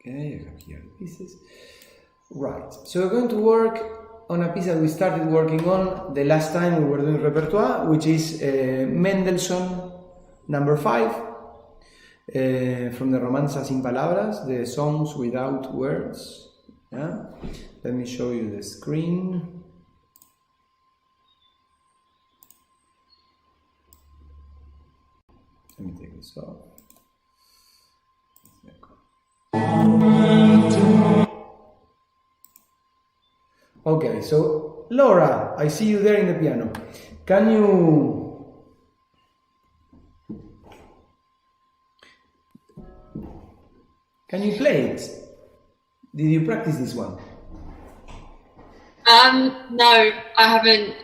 Okay, I have here the pieces. Right, so we're going to work on a piece that we started working on the last time we were doing repertoire, which is Mendelssohn number 5 from the Romanza sin Palabras, the songs without words. Yeah? Let me show you the screen. Let me take this off. Okay, so Laura, I see you there in the piano. Can you play it? Did you practice this one? No, I haven't.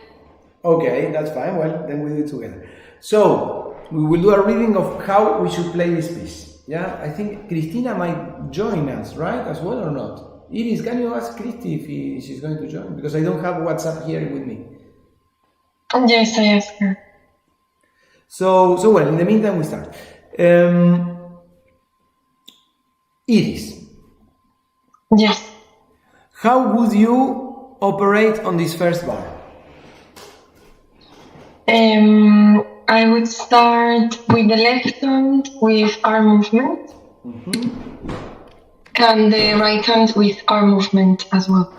Okay, that's fine. Well, then we do it together. So we will do a reading of how we should play this piece. Yeah, I think Cristina might join us, right, as well or not? Iris, can you ask Christy if she's going to join? Because I don't have WhatsApp here with me. Yes, I asked her. So well, in the meantime, we start. Iris. Yes. How would you operate on this first bar? I would start with the left hand with arm movement. And the right hand with arm movement as well.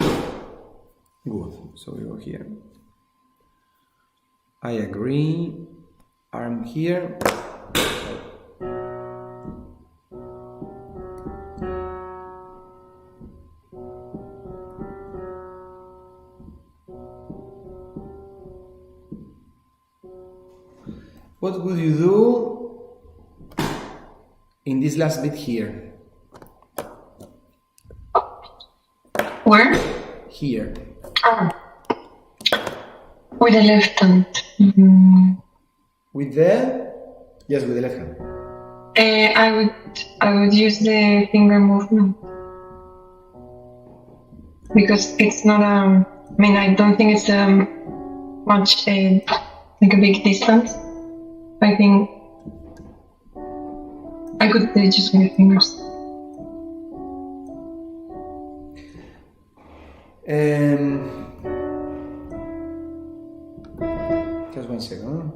Good. So we go here. I agree. Arm here. What would you do in this last bit here? Where? Here. With the left hand. With the? Yes, with the left hand. I would use the finger movement. Because it's not I don't think it's much like a big distance. I think I could play just with the fingers. Just 1 second.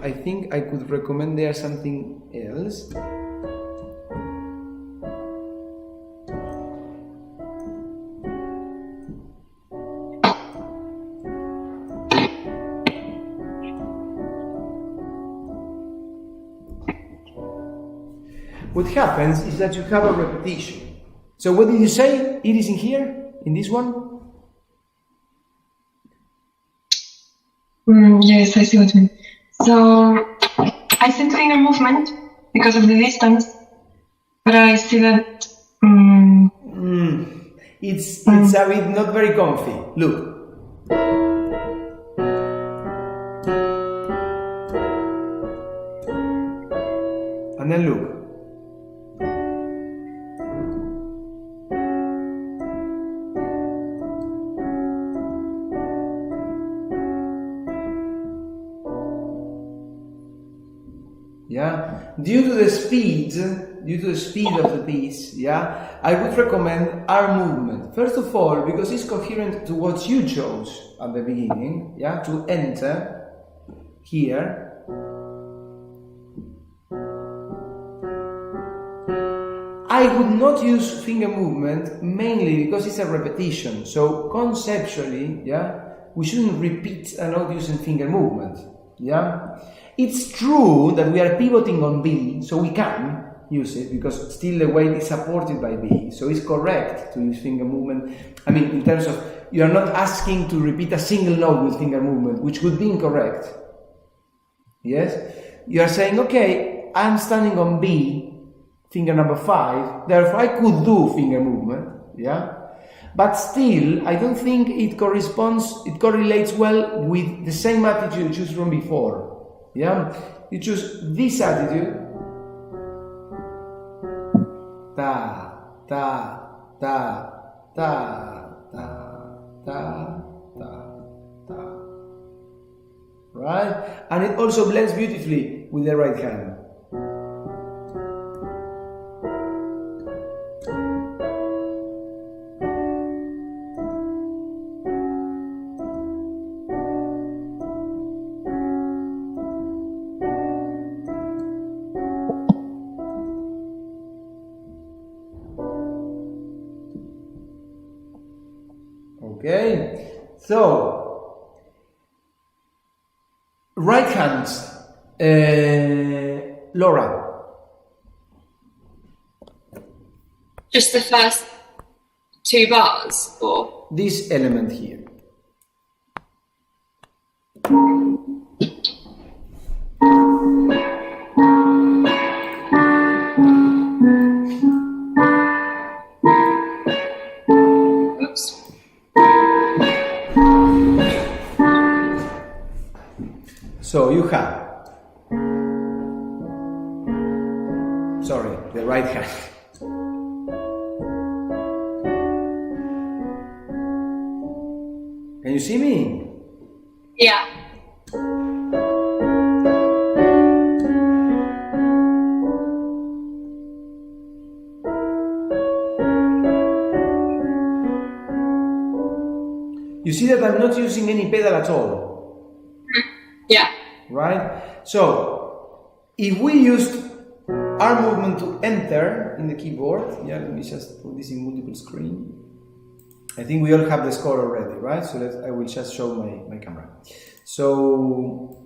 I think I could recommend there something else. What happens is that you have a repetition. So what did you say? It is in here? In this one? Yes, I see what you mean. So I said finger movement because of the distance, but I see that it's a bit not very comfy. Look. And then look. Yeah, due to the speed of the piece, yeah, I would recommend arm movement. First of all, because it's coherent to what you chose at the beginning, yeah, to enter here. I would not use finger movement mainly because it's a repetition. So conceptually, yeah, we shouldn't repeat a note using finger movement. Yeah, it's true that we are pivoting on B, so we can use it because still the weight is supported by B. So it's correct to use finger movement. I mean, in terms of you are not asking to repeat a single note with finger movement, which would be incorrect. Yes, you are saying, okay, I'm standing on B, finger number 5. Therefore, I could do finger movement. Yeah. But still, I don't think it correlates well with the same attitude you choose from before. Yeah? You choose this attitude. Ta, ta, ta, ta, ta, ta, ta, ta. Right? And it also blends beautifully with the right hand. Okay, so right hands, Laura. Just the first 2 bars, or This element here. oops. So you have, sorry, the right hand. Can you see me? Yeah. You see that I'm not using any pedal at all, Yeah. right? So, if we used arm movement to enter in the keyboard, yeah, let me just put this in multiple screen. I think we all have the score already, right? So I will just show my camera. So,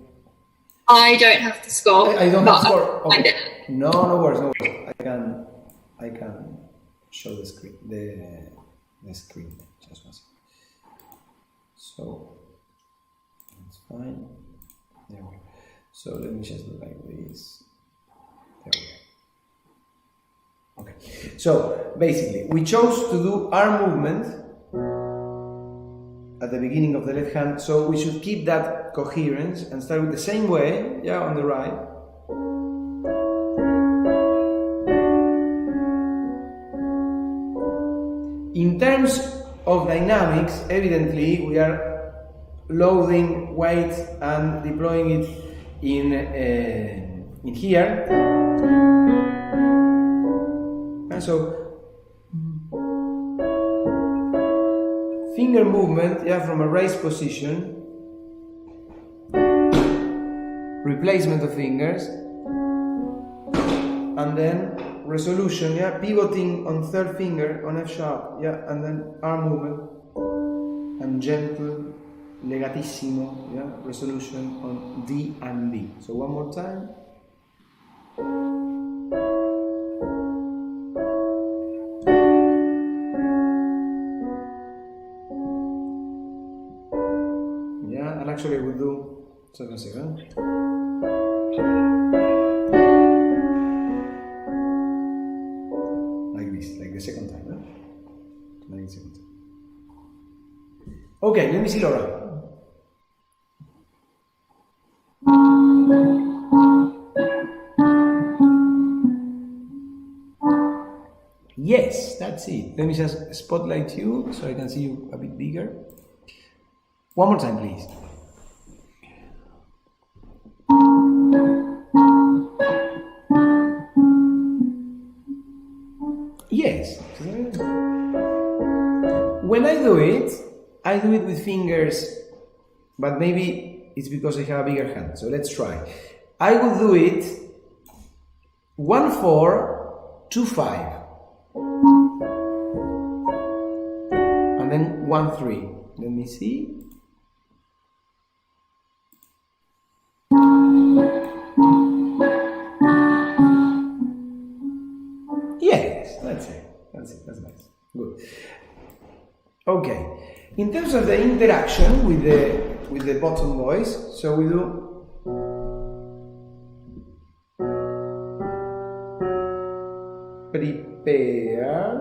I don't have the score. I don't have score. I Okay. did. No worries, no worries. I can show the screen. The screen. Just one second. So that's fine. There we go. So let me just do like this. There we go. Okay. So basically, we chose to do arm movement at the beginning of the left hand, so we should keep that coherence and start with the same way, yeah, on the right. In terms of dynamics, evidently we are loading weight and deploying it in here. And so finger movement, yeah, from a raised position, replacement of fingers, and then resolution, yeah, pivoting on third finger on F sharp, yeah, and then arm movement, and gentle, legatissimo, yeah, resolution on D and D. So one more time. Yeah, and actually I will do, just a second. Like the second time, no? Like the second time. Okay, let me see Laura. Yes, that's it. Let me just spotlight you so I can see you a bit bigger. One more time, please. Yes. When I do it with fingers, but maybe it's because I have a bigger hand. So let's try. I will do it 1-4, 2-5, and then 1-3. Let me see. Yes, that's it. That's nice. Good. Okay. In terms of the interaction with the bottom voice, so we do prepare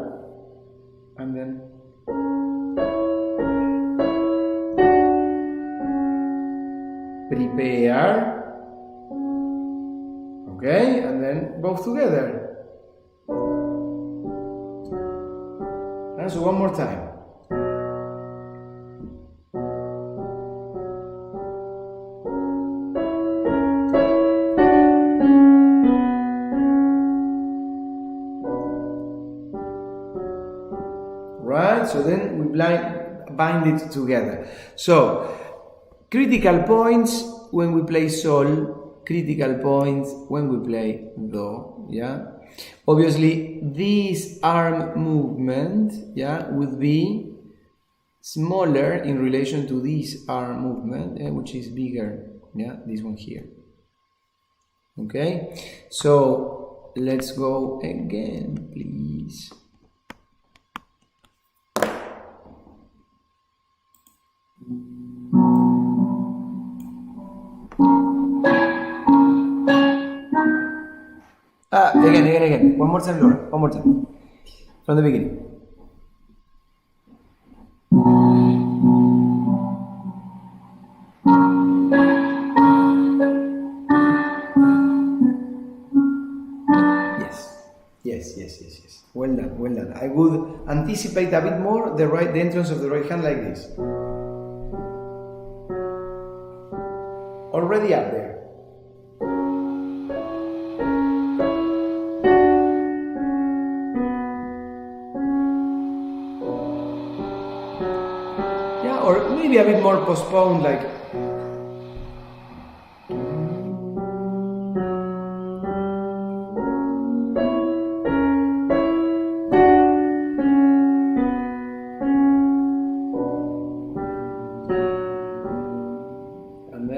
and then prepare. Okay, and then both together. And so one more time. Right, so then we bind it together. So, critical points when we play Sol, critical points when we play Do, yeah? Obviously, this arm movement, yeah, would be smaller in relation to this arm movement, which is bigger. Yeah, this one here. Okay, so let's go again, please. Again. One more time, Laura. One more time. From the beginning. Yes. Well done. I would anticipate a bit more the entrance of the right hand like this. Already up there. Yeah, or maybe a bit more postponed, like.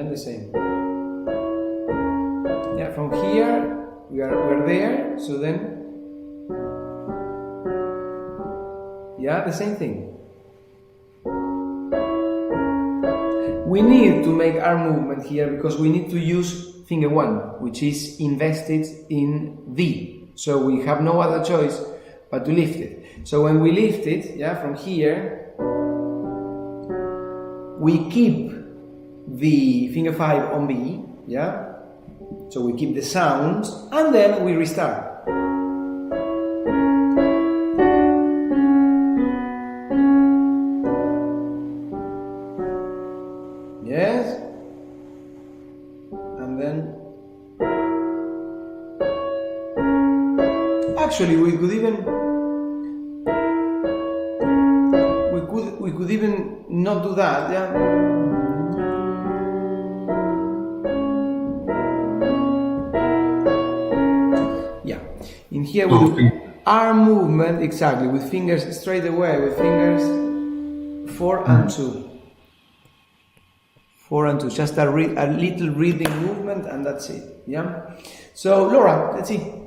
The same. Yeah, from here we're there, so then yeah, the same thing. We need to make our movement here because we need to use finger 1, which is invested in V. So we have no other choice but to lift it. So when we lift it, yeah, from here, we keep the finger 5 on B, yeah? So we keep the sounds and then we restart. Yes? And then actually we could even not do that, yeah? In here we do arm movement, exactly, with fingers straight away, with fingers 4 and 2. 4 and 2, just a little reading movement and that's it, yeah? So, Laura, let's see.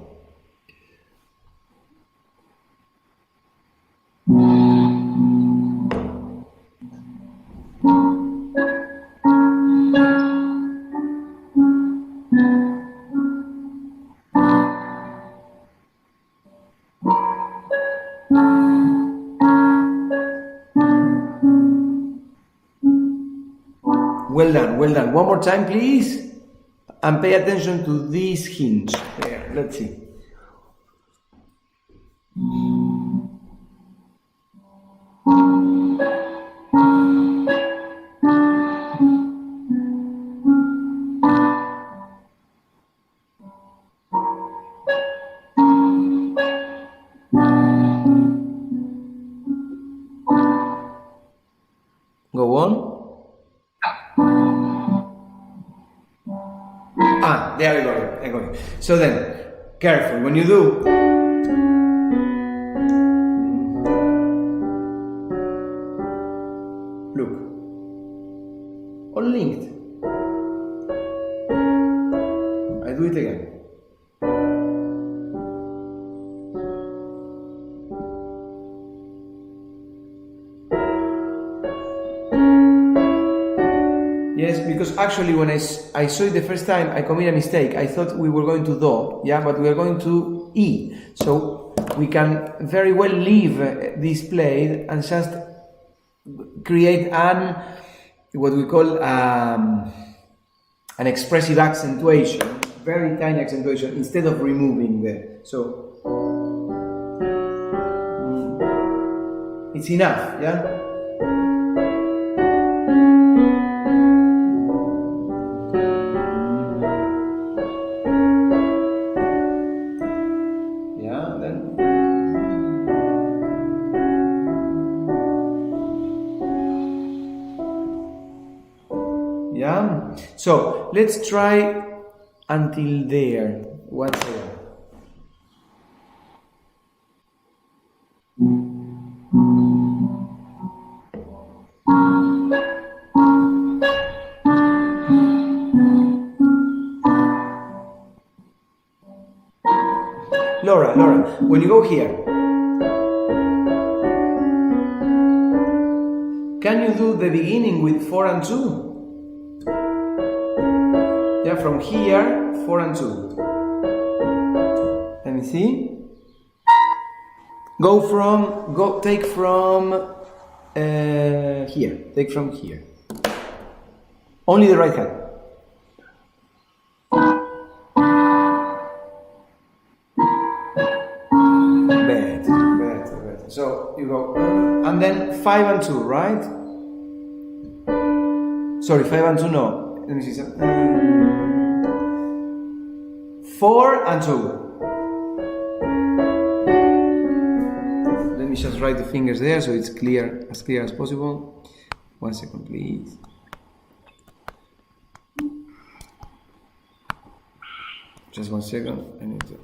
Well done. One more time, please. And pay attention to this hinge. There, let's see. Go on. There I got it. So then, careful, when you do, look, all linked. I do it again. Yes, because actually when I saw it the first time, I committed a mistake. I thought we were going to Do, yeah, but we are going to E. So we can very well leave this played and just create what we call an expressive accentuation, very tiny accentuation, instead of removing so it's enough, yeah? Yeah, so let's try until there once again. When you go here, can you do the beginning with 4 and 2? Yeah, from here, 4 and 2. Let me see. Take from here. Take from here. Only the right hand. Better. So you go, and then 5 and 2, right? Sorry, 5 and 2, no. Let me see some. 4 and 2. Let me just write the fingers there so it's clear as possible. 1 second, please. Just 1 second. I need to.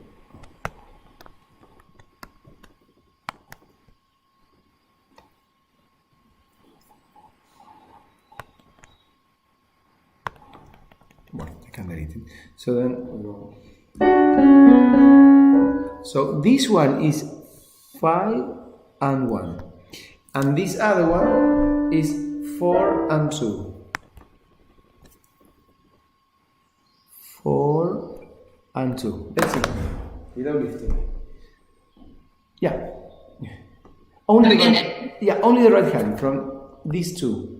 Well, I can delete it. So then we go. So this one is 5 and 1, and this other one is 4 and 2. 4 and 2. Let's see. Without lifting. Yeah. Only the right hand from these two.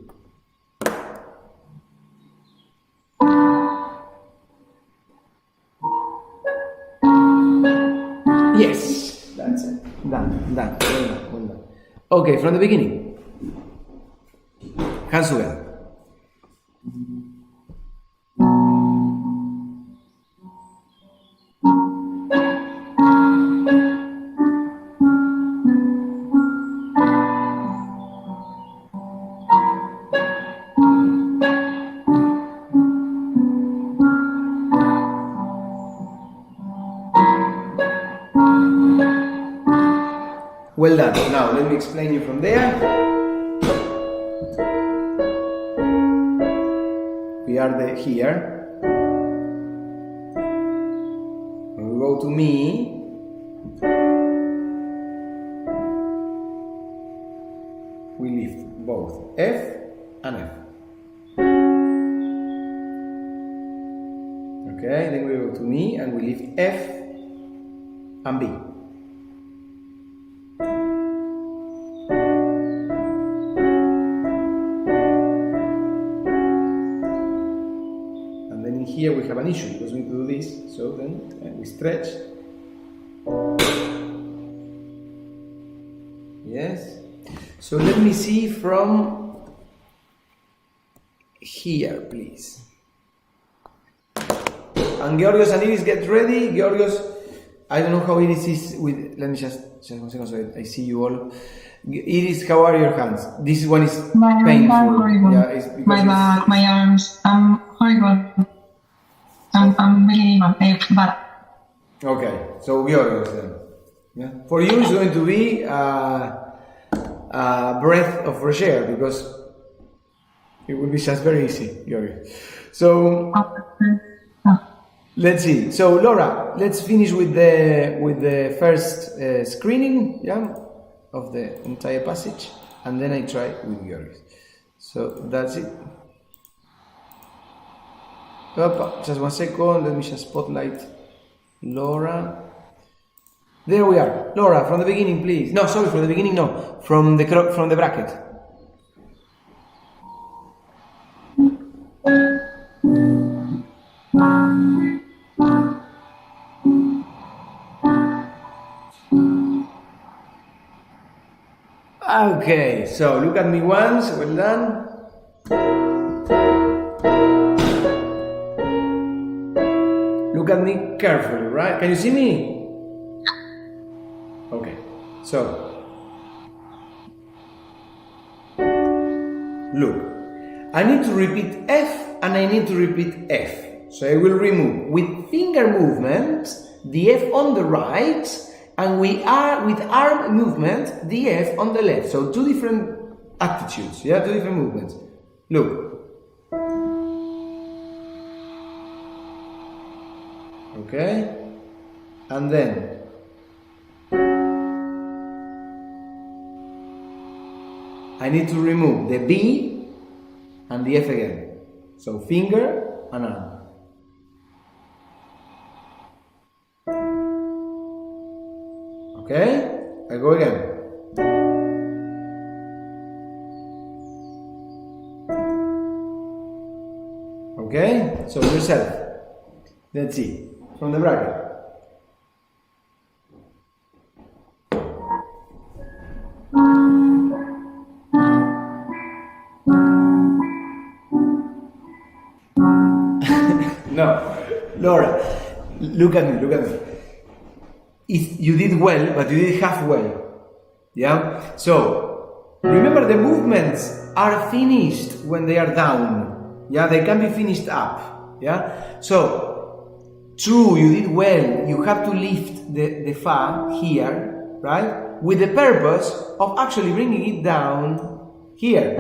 Yes, that's it. Done. Well done. Okay, from the beginning. Hands together. Well done. Now let me explain you from there. We are here. When we go to me, we lift both F and F. Okay, then we go to me and we lift F and B. Here we have an issue because we need to do this, so then we stretch. Yes. So let me see from here, please. And Georgios and Iris, get ready. Georgios, I don't know how Iris is with. Let me just 1 second so I see you all. Iris, how are your hands? This one is painful. Horrible. Yeah, it's my back, my arms. I'm horrible. I'm really bad. Okay, so Georgios then. Yeah. For you, it's going to be a breath of fresh air because it will be just very easy, Georgios. So let's see. So Laura, let's finish with the first screening, yeah, of the entire passage, and then I try with Georgios. So that's it. Just 1 second, let me just spotlight Laura. There we are. Laura, from the beginning, please. No, sorry, from the beginning, no. From the bracket. Okay, so look at me once, well done. Look at me carefully, right? Can you see me? Okay, so look, I need to repeat F and I need to repeat F. So I will remove with finger movement the F on the right, and we are with arm movement the F on the left. So two different attitudes, yeah, two different movements. Look. Okay, and then I need to remove the B and the F again. So finger and arm. Okay, I go again. Okay, so yourself. Let's see, from the bracket. No, Laura, look at me. You did well, but you did half well. Yeah? So, remember the movements are finished when they are down. Yeah? They can be finished up. Yeah? So, true, you did well. You have to lift the fa here, right? With the purpose of actually bringing it down here.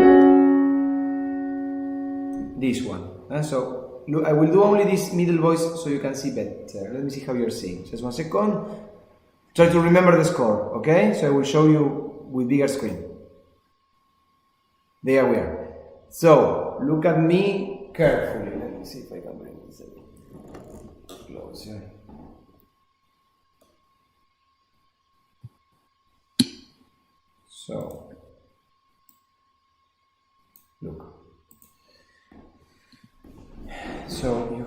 This one. So, look, I will do only this middle voice so you can see better. Let me see how you're seeing. Just 1 second. Try to remember the score, okay? So I will show you with bigger screen. There we are. So, look at me carefully. Let me see if I can bring this a bit closer. So, look. So you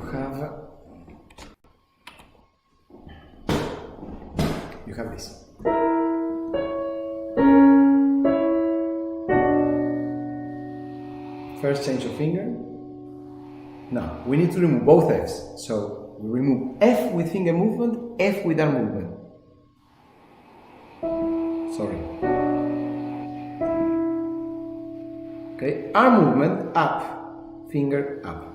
have this. First change of finger. Now we need to remove both F's. So we remove F with finger movement, F with arm movement. Sorry. Okay, arm movement up, finger up.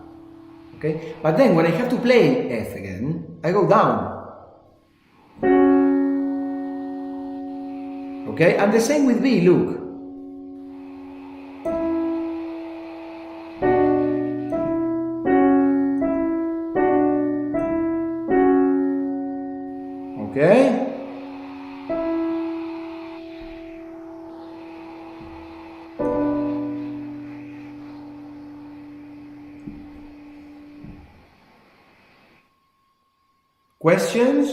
Okay, but then when I have to play F again, I go down. Okay, and the same with B, look. Okay. Questions?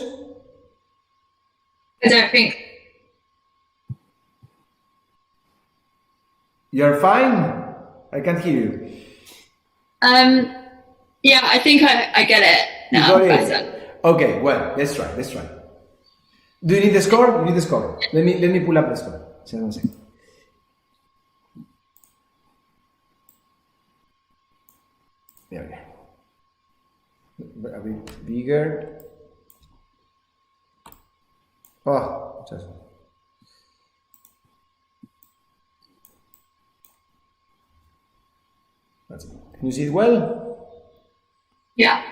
I don't think. You're fine? I can't hear you. Yeah, I think I get it You now got it? better. Okay, well, let's try. Do you need the score? You need the score. Let me pull up the score. Just 1 second. There we go. A bit bigger. Oh, just. That's it. Can you see it well? Yeah.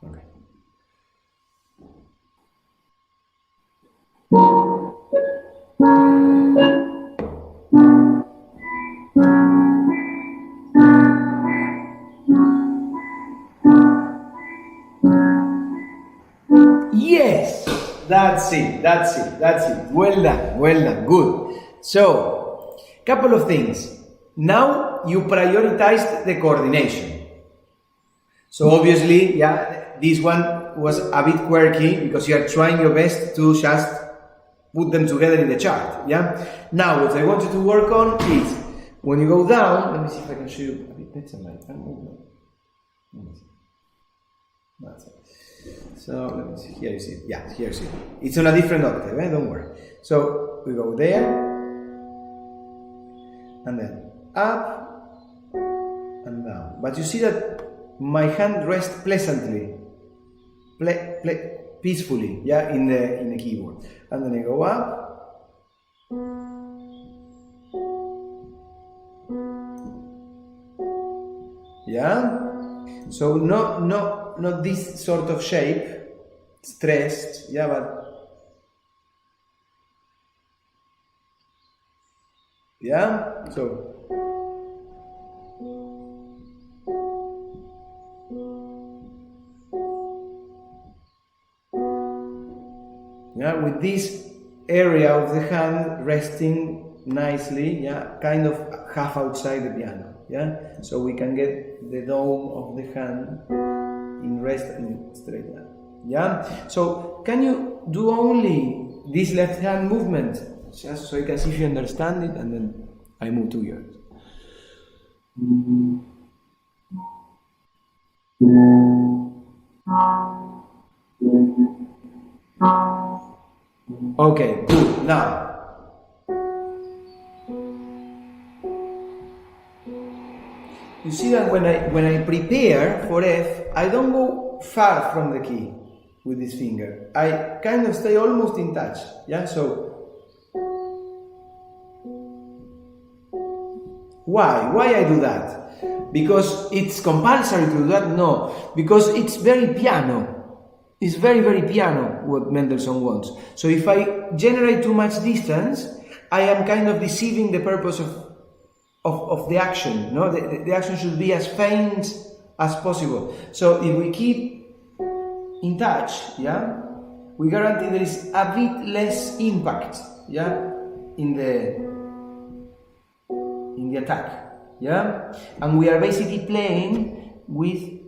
Okay. Yes! That's it. Well done. Good. So, couple of things. Now you prioritized the coordination. So obviously, yeah, this one was a bit quirky because you are trying your best to just put them together in the chart, yeah? Now, what I want you to work on is, when you go down, let me see if I can show you a bit better like that. That's it. So, let me see, here you see it. Yeah, here you see it. It's on a different octave, don't worry. So, we go there, and then up, and down. But you see that my hand rests pleasantly, peacefully, yeah, in the keyboard. And then I go up, yeah. So not this sort of shape, stressed, yeah, but yeah. So. Yeah, with this area of the hand resting nicely, yeah, kind of half outside the piano, yeah, so we can get the dome of the hand in rest and straight line, yeah. So can you do only this left hand movement, just so I can see if you understand it, and then I move to yours. Okay, good. Now, you see that when I prepare for F, I don't go far from the key with this finger. I kind of stay almost in touch. Yeah. So why I do that? Because it's compulsory to do that? No, because it's very piano. It's very, very piano what Mendelssohn wants. So if I generate too much distance, I am kind of deceiving the purpose of the action. No, the action should be as faint as possible. So if we keep in touch, yeah, we guarantee there is a bit less impact, yeah, in the attack, yeah, and we are basically playing with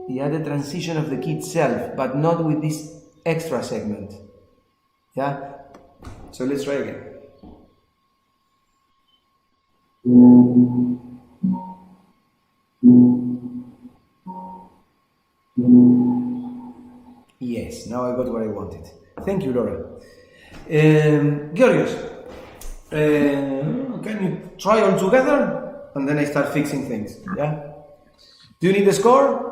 the transition of the key itself, but not with this extra segment, yeah. So let's try again. Yes, now I got what I wanted. Thank you, Laura. Georgios, can you try all together? And then I start fixing things, yeah? Do you need the score?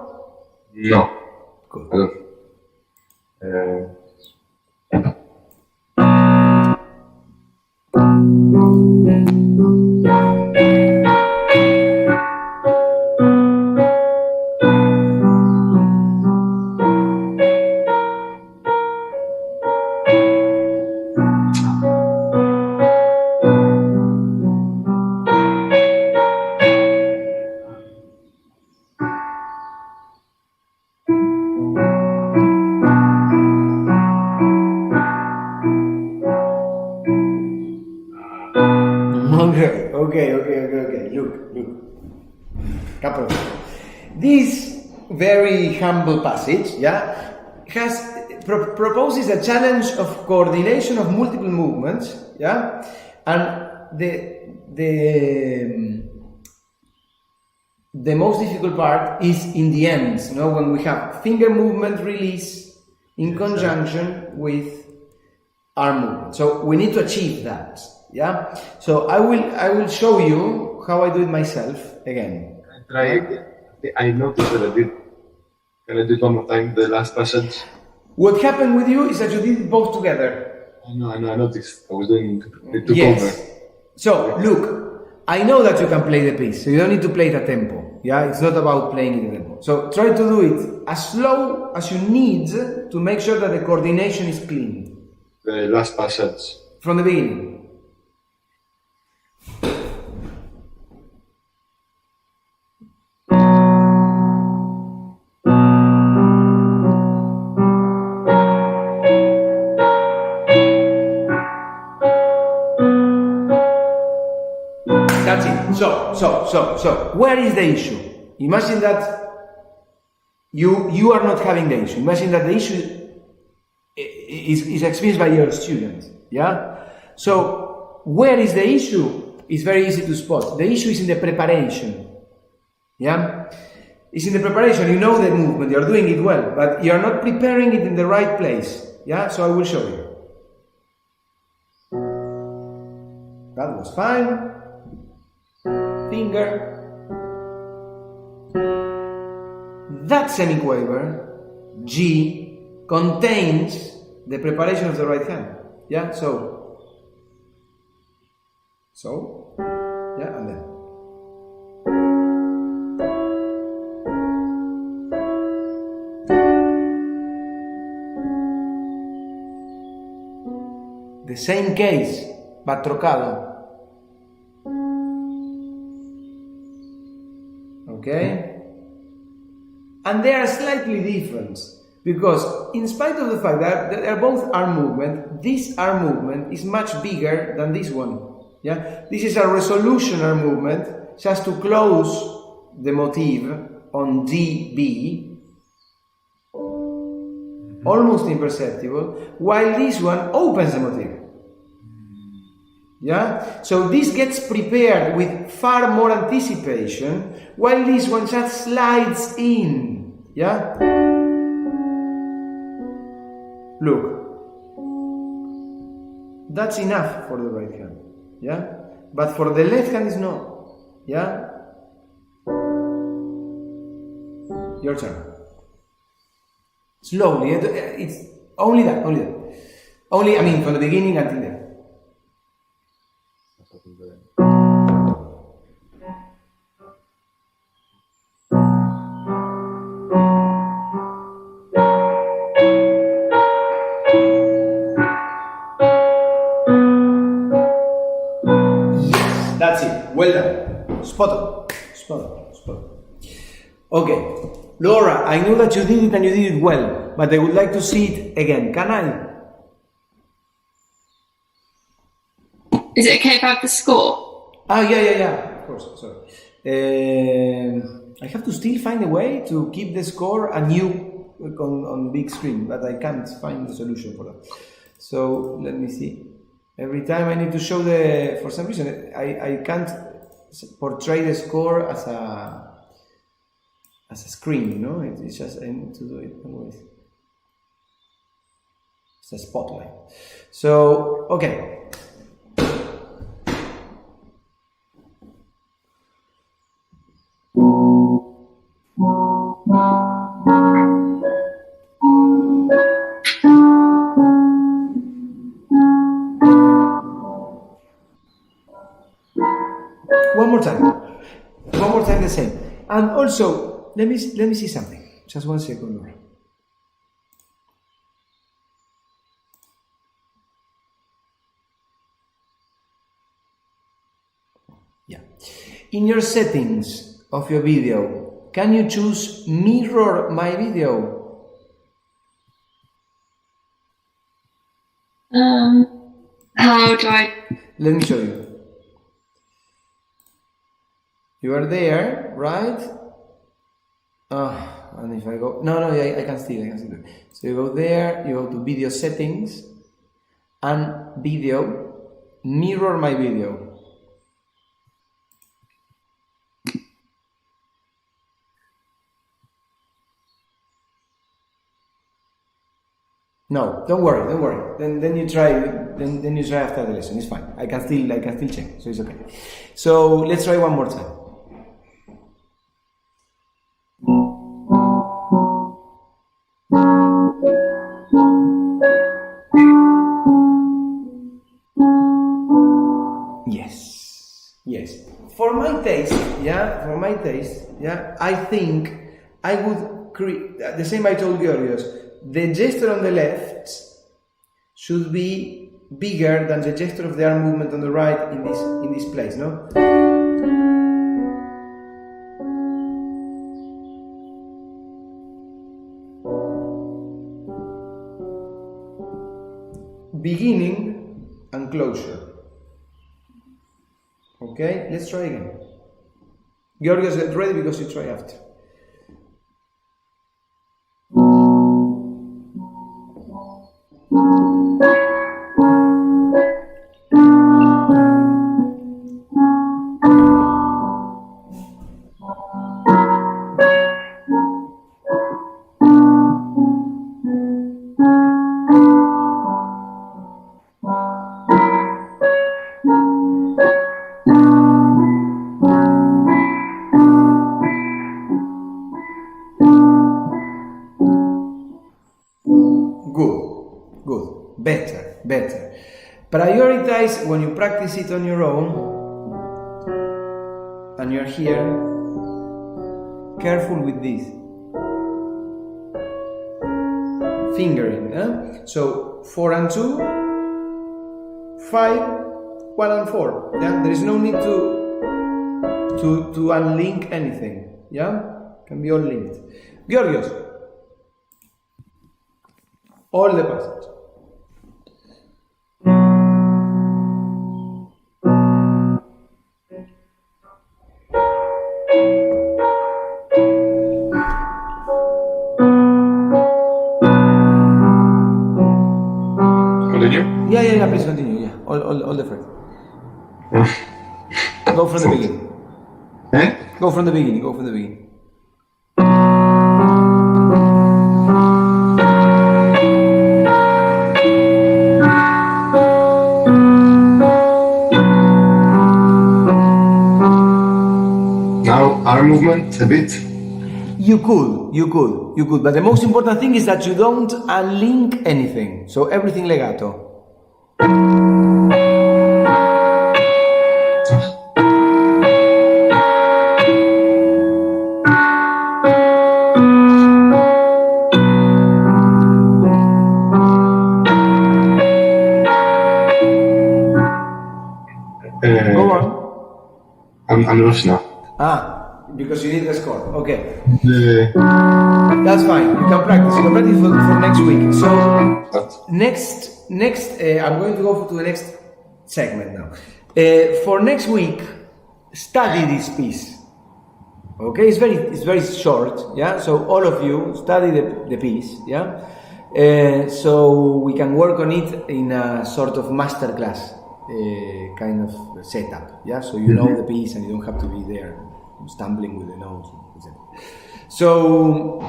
No. Good. Okay. Look. Couple. This very humble passage, yeah, proposes a challenge of coordination of multiple movements, yeah, and the most difficult part is in the ends, you know, when we have finger movement release in conjunction with arm movement. So we need to achieve that. Yeah, so I will show you how I do it myself again. Try again. I noticed that I did. Can I do it one more time? The last passage. What happened with you is that you did it both together. I know. I noticed. I was doing it took yes. over. So look, I know that you can play the piece, so you don't need to play it at tempo. Yeah, it's not about playing it at tempo. So try to do it as slow as you need to make sure that the coordination is clean. The last passage. From the beginning. That's it. So, where is the issue? Imagine that you are not having the issue. Imagine that the issue is experienced by your student. Yeah? So, where is the issue? It's very easy to spot. The issue is in the preparation. Yeah? It's in the preparation. You know the movement. You're doing it well, but you're not preparing it in the right place. Yeah? So, I will show you. That was fine. Finger. That semiquaver, G, contains the preparation of the right hand. Yeah, so, yeah, and then. The same case, but trocado. Okay? And they are slightly different. Because in spite of the fact that they are both arm movement, this arm movement is much bigger than this one. Yeah, this is a resolution arm movement, just to close the motif on DB, almost imperceptible, while this one opens the motif. Yeah, so this gets prepared with far more anticipation, while this one just slides in. Yeah. Look, that's enough for the right hand, yeah? But for the left hand is not, yeah? Your turn. Slowly, it's only that. Only, I mean, from the beginning until the end. That's it. Well done. Spot on. Okay. Laura, I know that you did it and you did it well, but I would like to see it again. Can I? Is it okay if I have the score? Yeah. Of course. Sorry. I have to still find a way to keep the score and you on big screen, but I can't find the solution for that. So let me see. Every time I need to show for some reason, I can't portray the score as a screen, you know? It's just, I need to do it always. It's a spotlight. So, okay. One more time the same. And also, let me see something. Just 1 second, Laura. Yeah. In your settings of your video, can you choose mirror my video? How do I? Let me show you. You are there, right? And if I go, no, I can still do it. So you go there, you go to video settings, and video, mirror my video. No, don't worry. Then you try. Then you try after the lesson. It's fine. I can still check. So it's okay. So let's try one more time. Yes. For my taste, I think I would create the same I told Georgios. The gesture on the left should be bigger than the gesture of the arm movement on the right in this place, no? Beginning and closure. Okay, let's try again. Georgios, get ready because you try after. Good. Better. Prioritize when you practice it on your own and you're here. Careful with this. Fingering. So 4 and 2, 5, 1 and 4. Yeah, there is no need to unlink anything. Yeah, can be all linked. Georgios. All the passage. Continue? Yeah, please continue, yeah. All the phrase. Go from the beginning. Eh? Go from the beginning. Now, arm movement a bit. You could, but the most important thing is that you don't unlink anything. So everything legato. Go on. I'm lost now. Because you need the score. Okay. The That's fine. You can practice. You can practice for next week. So but next, I'm going to go to the next segment now. For next week, study this piece. Okay, it's very short. Yeah. So all of you study the piece. Yeah. So we can work on it in a sort of masterclass kind of setup. Yeah. So you know the piece and you don't have to be there stumbling with the notes, etc. So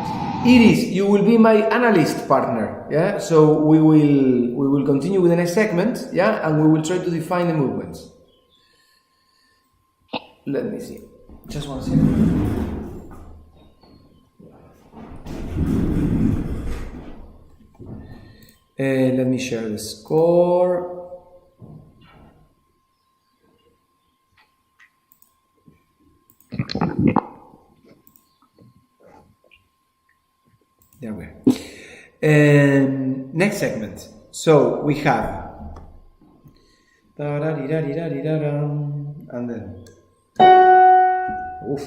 Iris, you will be my analyst partner. Yeah. So we will continue with the next segment. Yeah, and we will try to define the movements. Let me see. Just one second. Let me share the score. There we are. Next segment. So we have and then oof.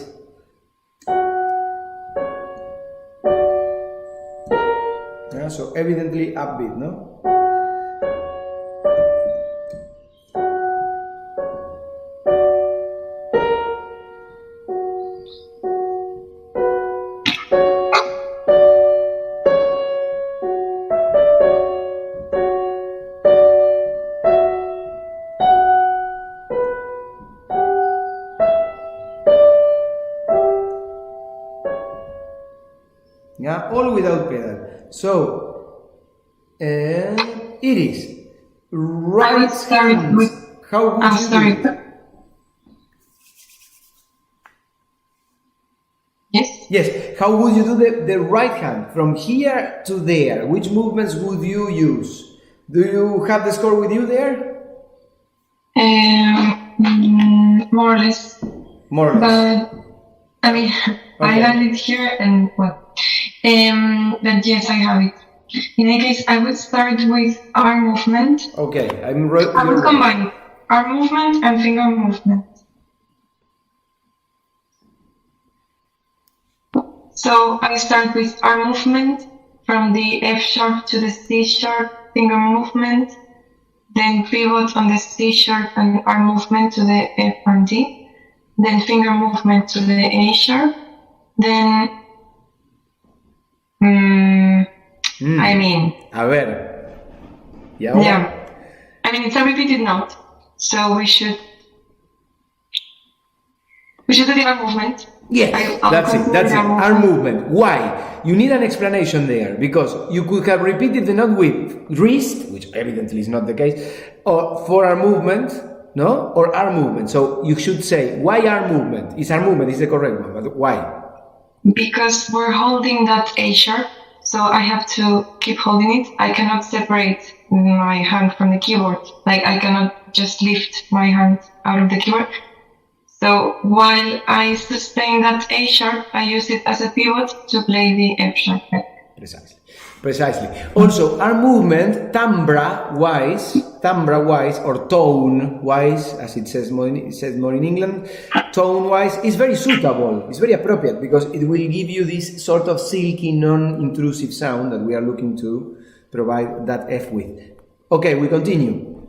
Yeah, so evidently upbeat, no? Yeah, all without pedal. So, it is right hand. How would you do it? Yes. Yes, how would you do the right hand from here to there? Which movements would you use? Do you have the score with you there? More or less. More or less. But I mean, I Okay. had it here and well. But yes, I have it. In any case, I would start with arm movement. Okay, I would combine arm movement and finger movement. So I start with arm movement from the F sharp to the C sharp, finger movement, then pivot on the C sharp and arm movement to the F and D, then finger movement to the A sharp, then I mean, A ver. ¿Y ahora? yeah. I mean, it's a repeated note, so we should do the arm movement. Yes, I'll that's it. continue That's it. the arm Arm movement. Why? You need an explanation there because you could have repeated the note with wrist, which evidently is not the case, or for arm movement, no, or arm movement. So you should say why arm movement. Is arm movement is the correct one, but why? Because we're holding that A sharp, so I have to keep holding it. I cannot separate my hand from the keyboard. Like I cannot just lift my hand out of the keyboard. So while I sustain that A sharp, I use it as a pivot to play the F sharp. Precisely. Also, arm movement, timbre-wise, or tone-wise, as it says more in England, tone-wise, is very suitable. It's very appropriate because it will give you this sort of silky, non-intrusive sound that we are looking to provide that F with. Okay, we continue.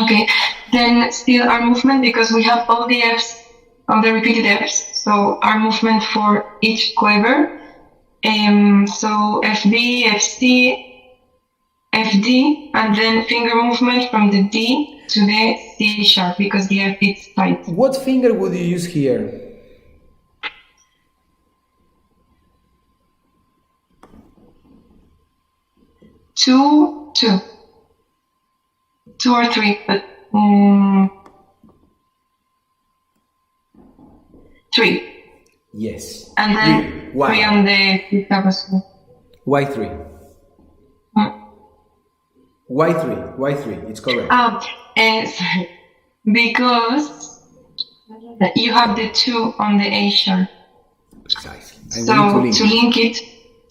Okay, then still our movement, because we have all the Fs, all the repeated Fs. So our movement for each quaver. So FB, FC, FD, and then finger movement from the D to the C sharp, because the F is tight. What finger would you use here? Two or three, but three. Yes. And then Why? three on the fifth as well. Why 3? Why 3? Why 3? It's correct. Sorry. Because you have the 2 on the A sharp. Precisely. So to link it,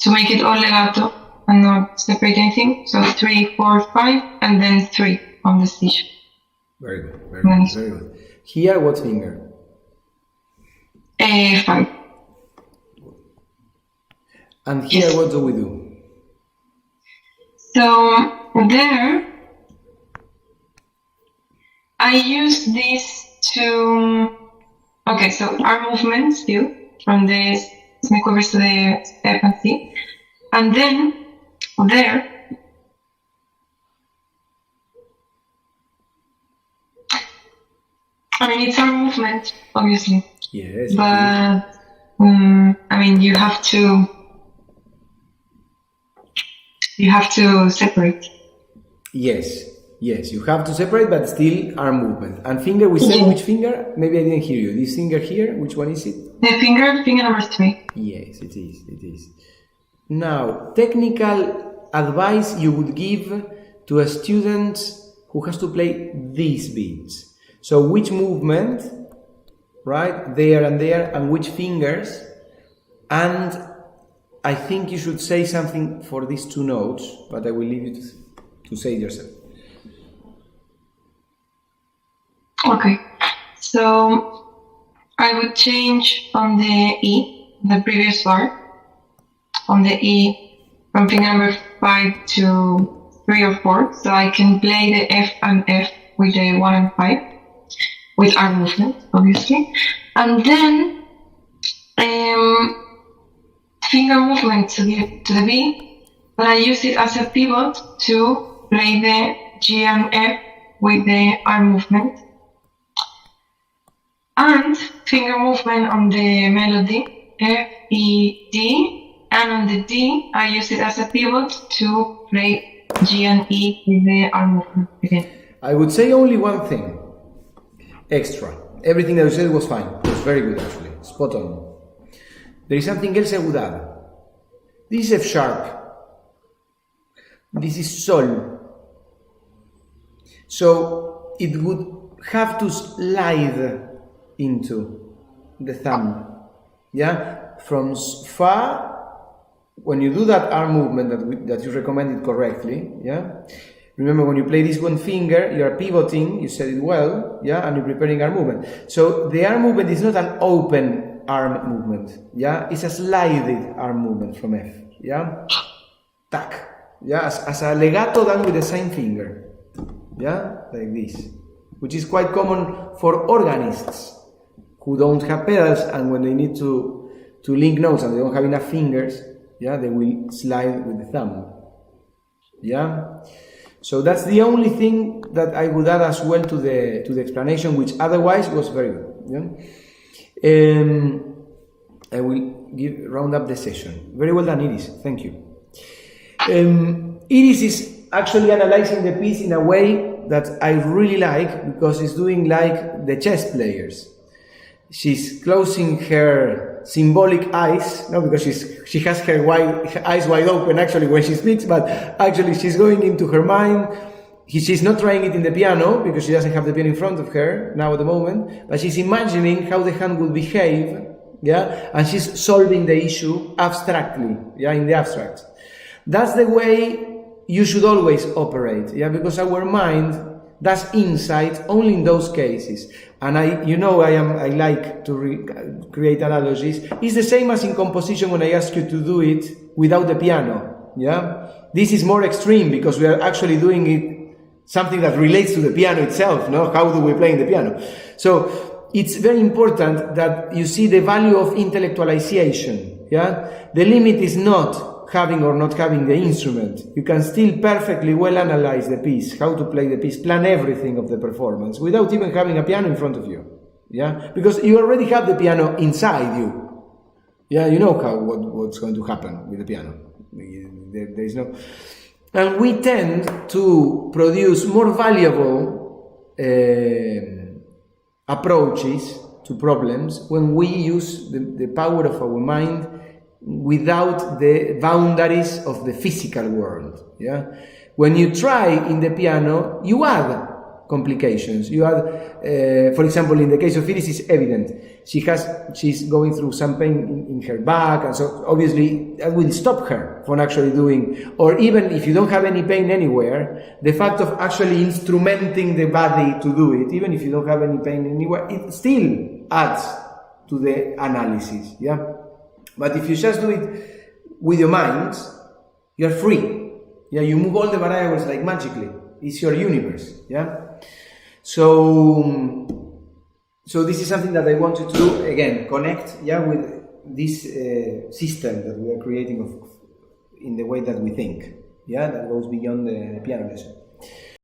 to make it all legato and not separate anything. So 3, 4, 5, and then 3 on the C sharp. Very good. Very good. Very good. Here, what finger? 5. And here, Yes. what do we do? So there, I use this to, okay, so our movement still from the semiquavers to the F and C, and then there, I mean, it's our movement, obviously, Yes. but I mean, you have to separate. Yes. Yes, you have to separate, but still arm movement. And finger, we said which finger? Maybe I didn't hear you. This finger here, which one is it? The finger number 3. Yes, it is. It is. Now, technical advice you would give to a student who has to play these beats. So, which movement, right, there, and which fingers, and I think you should say something for these 2 notes, but I will leave you to say it yourself. Okay, so I would change on the E, the previous bar, on the E from finger number 5 to 3 or 4, so I can play the F and F with the 1 and 5, with our movement, obviously, and then finger movement to the B, but I use it as a pivot to play the G and F with the arm movement. And finger movement on the melody, F, E, D, and on the D, I use it as a pivot to play G and E with the arm movement again. I would say only one thing extra. Everything that you said was fine. It was very good, actually. Spot on. There is something else I would add. This is F sharp. This is Sol. So it would have to slide into the thumb, yeah, from Fa. When you do that arm movement that you recommended correctly, yeah. Remember, when you play this one finger, you are pivoting. You said it well, yeah, and you're preparing arm movement. So the arm movement is not an open arm movement, yeah. It's a slided arm movement from F, yeah. Tac, yeah, as a legato done with the same finger, yeah, like this, which is quite common for organists who don't have pedals, and when they need to link notes and they don't have enough fingers, yeah, they will slide with the thumb, yeah. So that's the only thing that I would add as well to the explanation, which otherwise was very good. Yeah? I will round up the session. Very well done, Iris. Thank you. Iris is actually analyzing the piece in a way that I really like, because it's doing like the chess players. She's closing her symbolic eyes, no, because she has her eyes wide open actually when she speaks, but actually she's going into her mind. She's not trying it in the piano because she doesn't have the piano in front of her now at the moment, but she's imagining how the hand will behave, yeah, and she's solving the issue abstractly, yeah, in the abstract. That's the way you should always operate, yeah, because our mind does insight only in those cases. And I like to create analogies. It's the same as in composition when I ask you to do it without the piano, yeah? This is more extreme because we are actually doing it something that relates to the piano itself, no? How do we play in the piano? So it's very important that you see the value of intellectualization, yeah? The limit is not having or not having the instrument. You can still perfectly well analyze the piece, how to play the piece, plan everything of the performance without even having a piano in front of you, yeah? Because you already have the piano inside you. Yeah, you know what's going to happen with the piano. There is no... And we tend to produce more valuable approaches to problems when we use the power of our mind without the boundaries of the physical world. Yeah, when you try in the piano, you add complications. You add, for example, in the case of Phyllis, it's evident. She's going through some pain in her back, and so obviously that will stop her from actually doing. Or even if you don't have any pain anywhere, the fact of actually instrumenting the body to do it, even if you don't have any pain anywhere, it still adds to the analysis. Yeah, but if you just do it with your mind, you're free. Yeah, you move all the variables like magically. It's your universe. Yeah. So this is something that I wanted to do, again, connect, with this system that we are creating in the way that we think, that goes beyond the piano lesson.